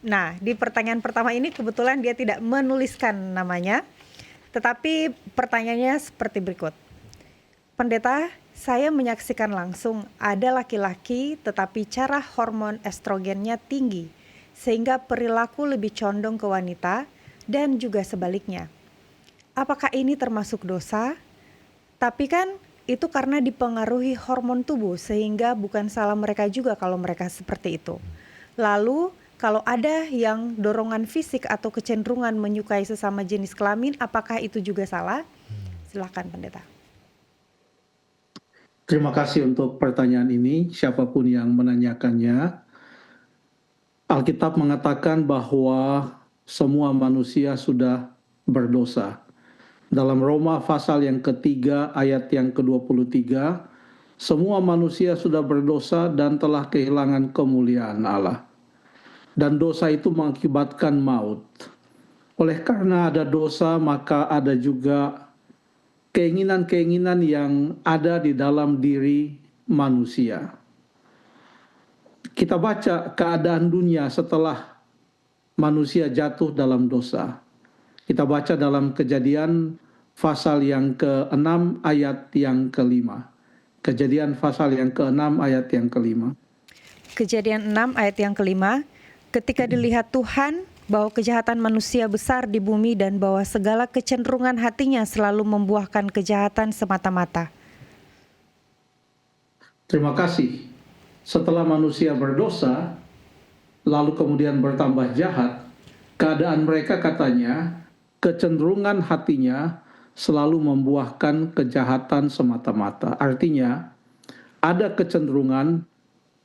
Nah, di pertanyaan pertama ini kebetulan dia tidak menuliskan namanya, tetapi pertanyaannya seperti berikut. Pendeta, saya menyaksikan langsung ada laki-laki tetapi cara hormon estrogennya tinggi, sehingga perilaku lebih condong ke wanita dan juga sebaliknya. Apakah ini termasuk dosa? Tapi kan itu karena dipengaruhi hormon tubuh, sehingga bukan salah mereka juga kalau mereka seperti itu. Lalu, kalau ada yang dorongan fisik atau kecenderungan menyukai sesama jenis kelamin, apakah itu juga salah? Silakan pendeta. Terima kasih untuk pertanyaan ini, siapapun yang menanyakannya. Alkitab mengatakan bahwa semua manusia sudah berdosa. Dalam Roma pasal yang ketiga ayat yang ke-23, semua manusia sudah berdosa dan telah kehilangan kemuliaan Allah. Dan dosa itu mengakibatkan maut. Oleh karena ada dosa, maka ada juga keinginan-keinginan yang ada di dalam diri manusia. Kita baca keadaan dunia setelah manusia jatuh dalam dosa. Kita baca dalam Kejadian pasal yang ke-6 ayat yang ke-5. Kejadian pasal yang ke-6 ayat yang ke-5. Kejadian 6 ayat yang ke-5, ketika dilihat Tuhan bahwa kejahatan manusia besar di bumi dan bahwa segala kecenderungan hatinya selalu membuahkan kejahatan semata-mata. Terima kasih. Setelah manusia berdosa, lalu kemudian bertambah jahat, keadaan mereka katanya, kecenderungan hatinya selalu membuahkan kejahatan semata-mata. Artinya, ada kecenderungan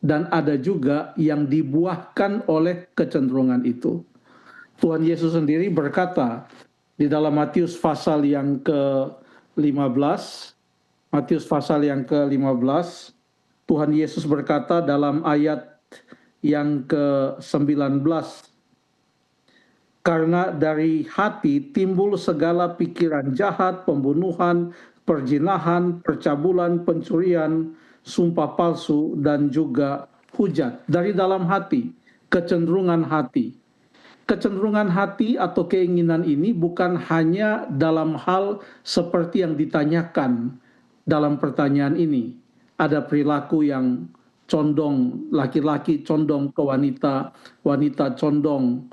dan ada juga yang dibuahkan oleh kecenderungan itu. Tuhan Yesus sendiri berkata di dalam Matius pasal yang ke-15, Matius pasal yang ke-15, Tuhan Yesus berkata dalam ayat yang ke-19, karena dari hati timbul segala pikiran jahat, pembunuhan, perzinahan, percabulan, pencurian, sumpah palsu, dan juga hujat. Dari dalam hati, kecenderungan hati. Kecenderungan hati atau keinginan ini bukan hanya dalam hal seperti yang ditanyakan dalam pertanyaan ini. Ada perilaku yang condong, laki-laki condong ke wanita, wanita condong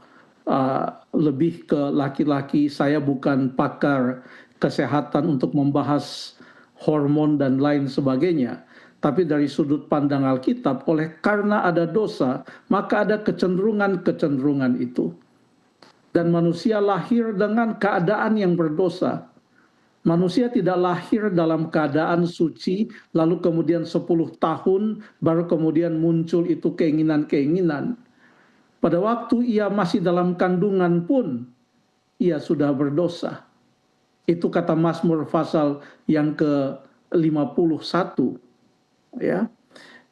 lebih ke laki-laki. Saya bukan pakar kesehatan untuk membahas hormon dan lain sebagainya. Tapi dari sudut pandang Alkitab, oleh karena ada dosa, maka ada kecenderungan-kecenderungan itu. Dan manusia lahir dengan keadaan yang berdosa. Manusia tidak lahir dalam keadaan suci, lalu kemudian 10 tahun, baru kemudian muncul itu keinginan-keinginan. Pada waktu ia masih dalam kandungan pun, ia sudah berdosa. Itu kata Mazmur pasal yang ke-51. Ya.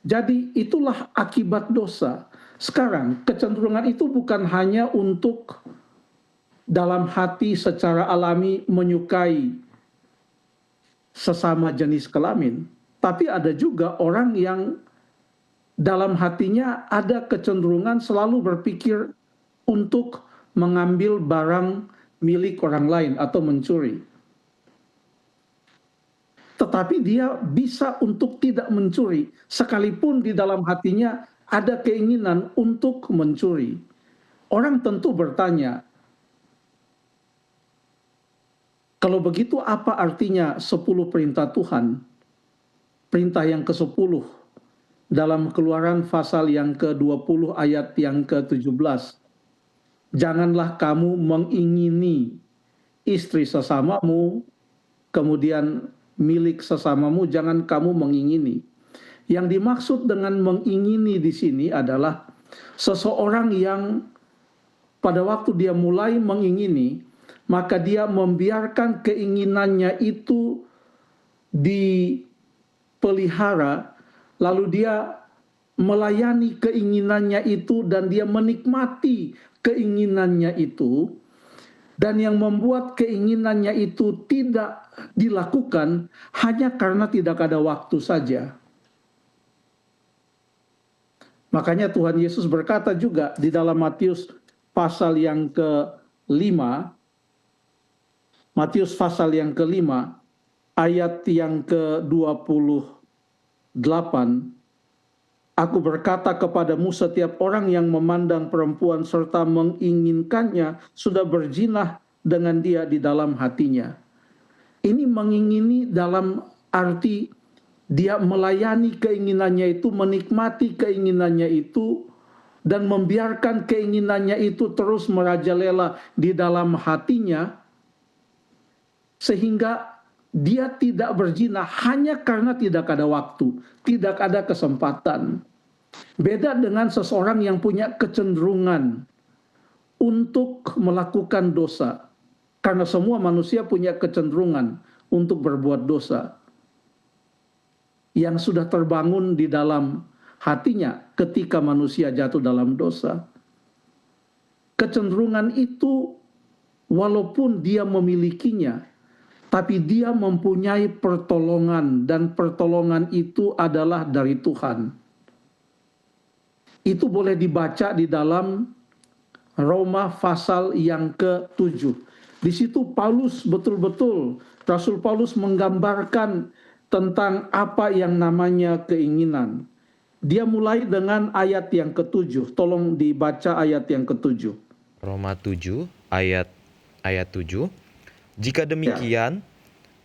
Jadi itulah akibat dosa. Sekarang kecenderungan itu bukan hanya untuk dalam hati secara alami menyukai sesama jenis kelamin, tapi ada juga orang yang dalam hatinya ada kecenderungan selalu berpikir untuk mengambil barang milik orang lain atau mencuri. Tetapi dia bisa untuk tidak mencuri, sekalipun di dalam hatinya ada keinginan untuk mencuri. Orang tentu bertanya, kalau begitu apa artinya 10 perintah Tuhan? Perintah yang ke-10 dalam Keluaran pasal yang ke-20 ayat yang ke-17. Janganlah kamu mengingini istri sesamamu, kemudian milik sesamamu jangan kamu mengingini. Yang dimaksud dengan mengingini di sini adalah seseorang yang pada waktu dia mulai mengingini, maka dia membiarkan keinginannya itu dipelihara, lalu dia melayani keinginannya itu dan dia menikmati keinginannya itu, dan yang membuat keinginannya itu tidak dilakukan hanya karena tidak ada waktu saja. Makanya Tuhan Yesus berkata juga di dalam Matius pasal yang ke-5, Matius pasal yang ke-5, ayat yang ke-28, Aku berkata kepadamu, setiap orang yang memandang perempuan serta menginginkannya sudah berzina dengan dia di dalam hatinya. Ini mengingini dalam arti dia melayani keinginannya itu, menikmati keinginannya itu, dan membiarkan keinginannya itu terus merajalela di dalam hatinya, sehingga dia tidak berzina hanya karena tidak ada waktu, tidak ada kesempatan. Beda dengan seseorang yang punya kecenderungan untuk melakukan dosa. Karena semua manusia punya kecenderungan untuk berbuat dosa yang sudah terbangun di dalam hatinya ketika manusia jatuh dalam dosa. Kecenderungan itu walaupun dia memilikinya, tapi dia mempunyai pertolongan, dan pertolongan itu adalah dari Tuhan. Itu boleh dibaca di dalam Roma pasal yang ke-7. Di situ Paulus betul-betul, Rasul Paulus menggambarkan tentang apa yang namanya keinginan. Dia mulai dengan ayat yang ke-7. Tolong dibaca ayat yang ke-7. Roma 7 ayat 7. Jika demikian,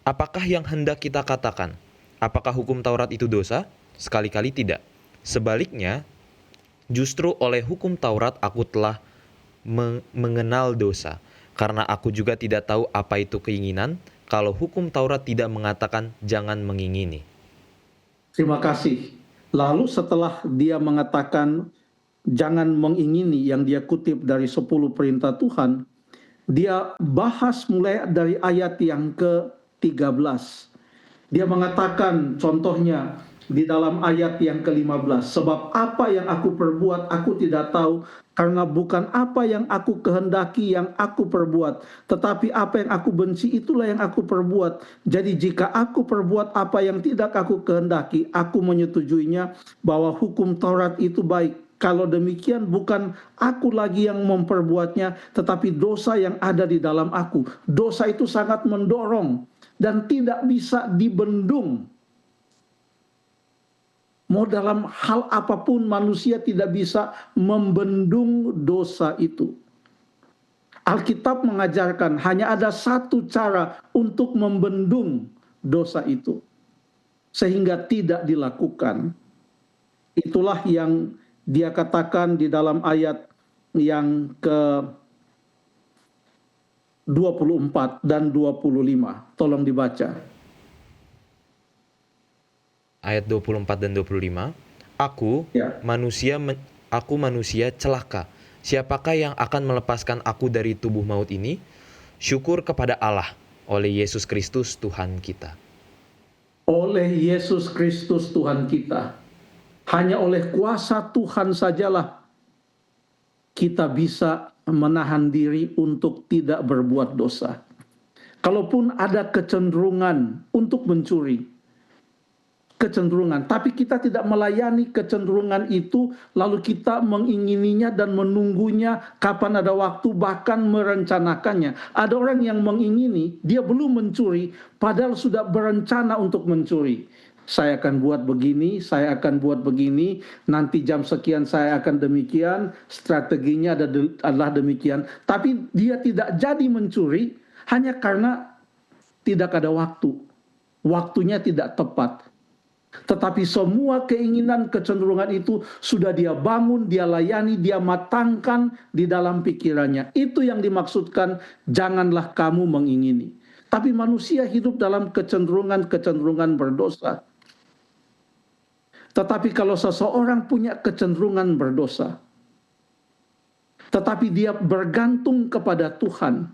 apakah yang hendak kita katakan? Apakah hukum Taurat itu dosa? Sekali-kali tidak. Sebaliknya, justru oleh hukum Taurat aku telah mengenal dosa. Karena aku juga tidak tahu apa itu keinginan, kalau hukum Taurat tidak mengatakan jangan mengingini. Terima kasih. Lalu setelah dia mengatakan jangan mengingini yang dia kutip dari 10 perintah Tuhan, dia bahas mulai dari ayat yang ke-13. Dia mengatakan contohnya di dalam ayat yang ke-15, sebab apa yang aku perbuat aku tidak tahu, karena bukan apa yang aku kehendaki yang aku perbuat, tetapi apa yang aku benci itulah yang aku perbuat. Jadi jika aku perbuat apa yang tidak aku kehendaki, aku menyetujuinya bahwa hukum Taurat itu baik. Kalau demikian bukan aku lagi yang memperbuatnya, tetapi dosa yang ada di dalam aku. Dosa itu sangat mendorong dan tidak bisa dibendung. Mau dalam hal apapun manusia tidak bisa membendung dosa itu. Alkitab mengajarkan hanya ada satu cara untuk membendung dosa itu, sehingga tidak dilakukan. Itulah yang dia katakan di dalam ayat yang ke-24 dan 25. Tolong dibaca. Ayat 24 dan 25. Aku manusia celaka. Siapakah yang akan melepaskan aku dari tubuh maut ini? Syukur kepada Allah oleh Yesus Kristus Tuhan kita. Oleh Yesus Kristus Tuhan kita. Hanya oleh kuasa Tuhan sajalah kita bisa menahan diri untuk tidak berbuat dosa. Kalaupun ada kecenderungan untuk mencuri, kecenderungan, tapi kita tidak melayani kecenderungan itu, lalu kita mengingininya dan menunggunya kapan ada waktu, bahkan merencanakannya. Ada orang yang mengingini, dia belum mencuri, padahal sudah berencana untuk mencuri. Saya akan buat begini, saya akan buat begini, nanti jam sekian saya akan demikian, strateginya adalah demikian. Tapi dia tidak jadi mencuri hanya karena tidak ada waktu. Waktunya tidak tepat. Tetapi semua keinginan, kecenderungan itu sudah dia bangun, dia layani, dia matangkan di dalam pikirannya. Itu yang dimaksudkan, janganlah kamu mengingini. Tapi manusia hidup dalam kecenderungan-kecenderungan berdosa. Tetapi kalau seseorang punya kecenderungan berdosa, tetapi dia bergantung kepada Tuhan,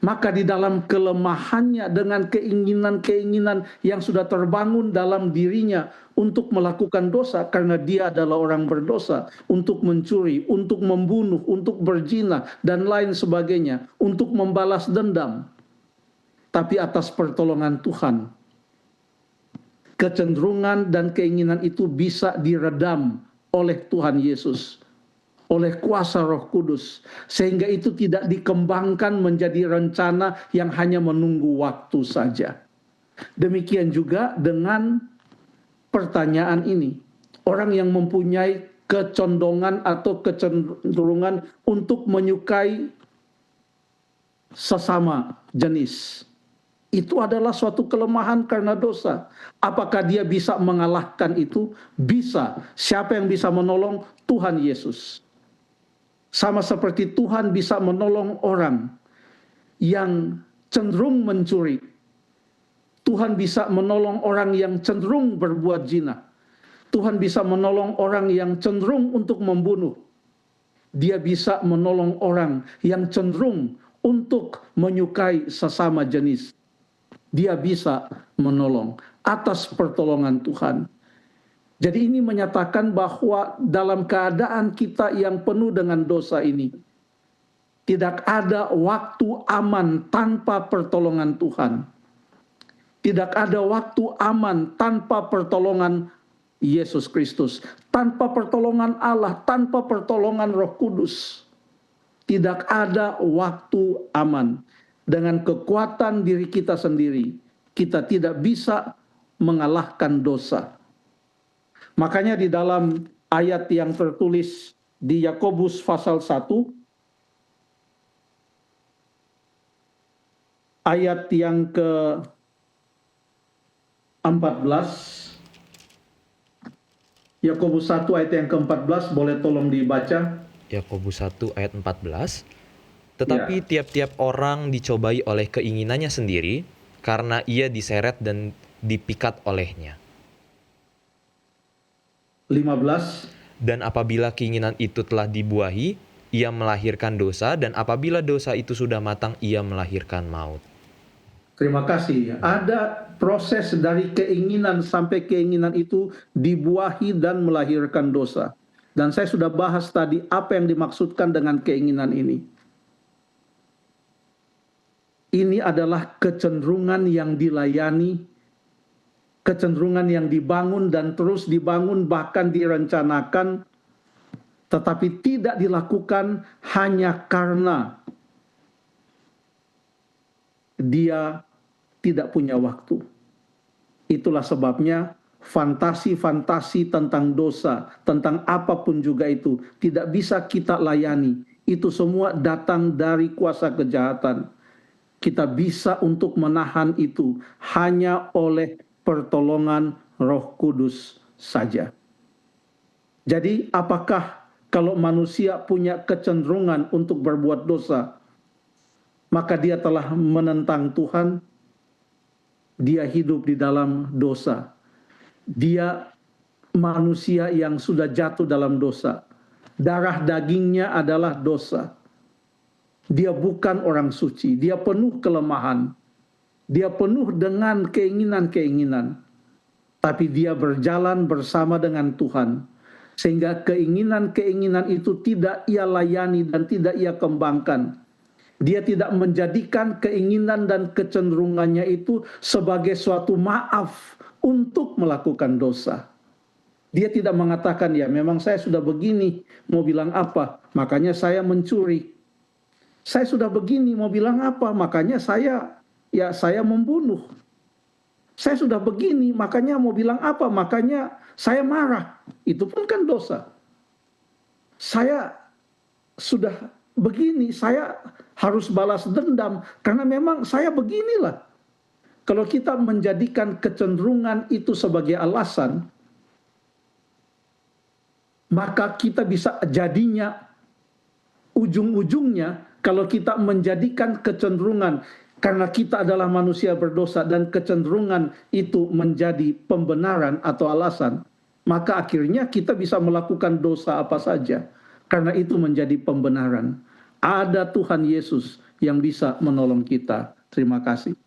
maka di dalam kelemahannya dengan keinginan-keinginan yang sudah terbangun dalam dirinya untuk melakukan dosa, karena dia adalah orang berdosa, untuk mencuri, untuk membunuh, untuk berzina, dan lain sebagainya, untuk membalas dendam. Tapi atas pertolongan Tuhan, kecenderungan dan keinginan itu bisa diredam oleh Tuhan Yesus, oleh kuasa Roh Kudus, sehingga itu tidak dikembangkan menjadi rencana yang hanya menunggu waktu saja. Demikian juga dengan pertanyaan ini. Orang yang mempunyai kecondongan atau kecenderungan untuk menyukai sesama jenis, itu adalah suatu kelemahan karena dosa. Apakah dia bisa mengalahkan itu? Bisa. Siapa yang bisa menolong? Tuhan Yesus. Sama seperti Tuhan bisa menolong orang yang cenderung mencuri. Tuhan bisa menolong orang yang cenderung berbuat zina. Tuhan bisa menolong orang yang cenderung untuk membunuh. Dia bisa menolong orang yang cenderung untuk menyukai sesama jenis. Dia bisa menolong atas pertolongan Tuhan. Jadi ini menyatakan bahwa dalam keadaan kita yang penuh dengan dosa ini, tidak ada waktu aman tanpa pertolongan Tuhan. Tidak ada waktu aman tanpa pertolongan Yesus Kristus, tanpa pertolongan Allah, tanpa pertolongan Roh Kudus. Tidak ada waktu aman. Dengan kekuatan diri kita sendiri, kita tidak bisa mengalahkan dosa. Makanya di dalam ayat yang tertulis di Yakobus pasal 1, ayat yang ke-14, Yakobus 1 ayat yang ke-14, boleh tolong dibaca? Yakobus 1 ayat 14. Tetapi tiap-tiap orang dicobai oleh keinginannya sendiri, karena ia diseret dan dipikat olehnya. 15. Dan apabila keinginan itu telah dibuahi, ia melahirkan dosa, dan apabila dosa itu sudah matang, ia melahirkan maut. Terima kasih. Ada proses dari keinginan sampai keinginan itu dibuahi dan melahirkan dosa. Dan saya sudah bahas tadi apa yang dimaksudkan dengan keinginan ini. Ini adalah kecenderungan yang dilayani, kecenderungan yang dibangun dan terus dibangun, bahkan direncanakan, tetapi tidak dilakukan hanya karena dia tidak punya waktu. Itulah sebabnya fantasi-fantasi tentang dosa, tentang apapun juga itu, tidak bisa kita layani. Itu semua datang dari kuasa kejahatan. Kita bisa untuk menahan itu hanya oleh pertolongan Roh Kudus saja. Jadi apakah kalau manusia punya kecenderungan untuk berbuat dosa, maka dia telah menentang Tuhan? Dia hidup di dalam dosa. Dia manusia yang sudah jatuh dalam dosa. Darah dagingnya adalah dosa. Dia bukan orang suci, dia penuh kelemahan, dia penuh dengan keinginan-keinginan, tapi dia berjalan bersama dengan Tuhan, sehingga keinginan-keinginan itu tidak ia layani dan tidak ia kembangkan. Dia tidak menjadikan keinginan dan kecenderungannya itu sebagai suatu maaf untuk melakukan dosa. Dia tidak mengatakan, ya memang saya sudah begini, mau bilang apa, makanya saya mencuri. Saya sudah begini, mau bilang apa? Makanya saya membunuh. Saya sudah begini, makanya mau bilang apa? Makanya saya marah. Itu pun kan dosa. Saya sudah begini, saya harus balas dendam karena memang saya beginilah. Kalau kita menjadikan kecenderungan itu sebagai alasan, maka kita bisa jadinya ujung-ujungnya, kalau kita menjadikan kecenderungan, karena kita adalah manusia berdosa dan kecenderungan itu menjadi pembenaran atau alasan, maka akhirnya kita bisa melakukan dosa apa saja, karena itu menjadi pembenaran. Ada Tuhan Yesus yang bisa menolong kita. Terima kasih.